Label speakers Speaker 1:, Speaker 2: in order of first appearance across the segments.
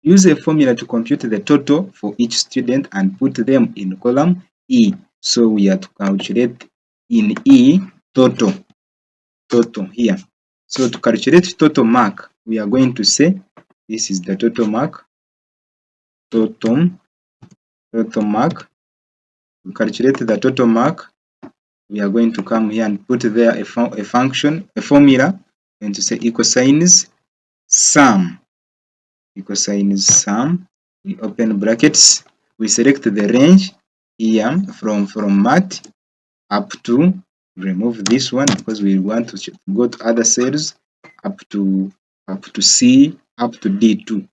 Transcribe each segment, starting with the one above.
Speaker 1: Use a formula to compute the total for each student and put them in column E. So we are to calculate in E total here. So to calculate total mark, we are going to say this is the total mark. Total mark. To calculate the total mark, we are going to come here and put there a formula, and to say equal signs sum. Equal signs sum. We open brackets. We select the range here from math up to, remove this one because we want to go to other cells, up to C, up to D2.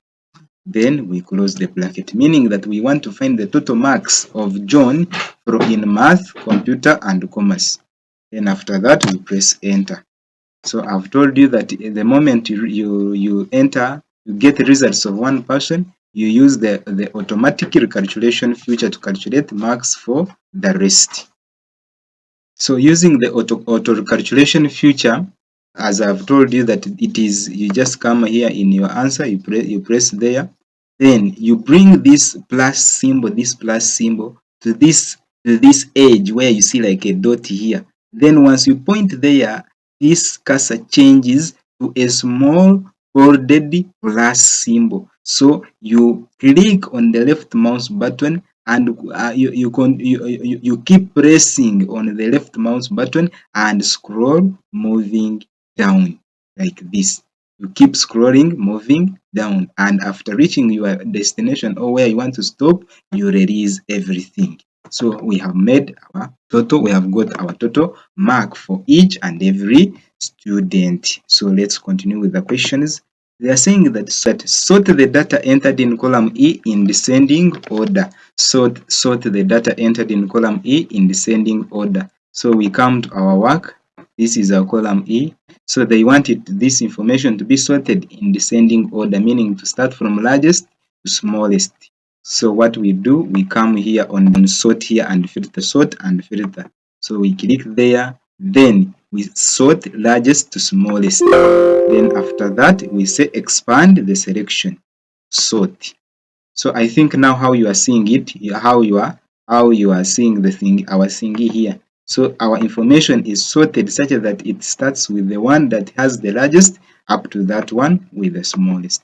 Speaker 1: Then we close the bracket, meaning that we want to find the total marks of John in math, computer, and commerce. Then after that, we press enter. So I've told you that the moment you enter, you get the results of one person, you use the automatic recalculation feature to calculate marks for the rest. So using the auto recalculation feature, as I've told you that it is, you just come here in your answer, you press there, then you bring this plus symbol to this edge where you see like a dot here. Then once you point there, this cursor changes to a small bolded plus symbol. So you click on the left mouse button and you keep pressing on the left mouse button and scroll moving down like this. You keep scrolling, moving down, and after reaching your destination or where you want to stop, you release everything. So we have made our total, we have got our total mark for each and every student. So let's continue with the questions. They are saying that sort the data entered in column E in descending order. Sort the data entered in column E in descending order. So we come to our work. This is our column E. So they wanted this information to be sorted in descending order, meaning to start from largest to smallest. So what we do, we come here on sort here and filter, sort and filter. So we click there, then we sort largest to smallest. Then after that, we say expand the selection, sort. So I think now how you are seeing it, how you are seeing the thing, our thingy here. So our information is sorted such that it starts with the one that has the largest up to that one with the smallest.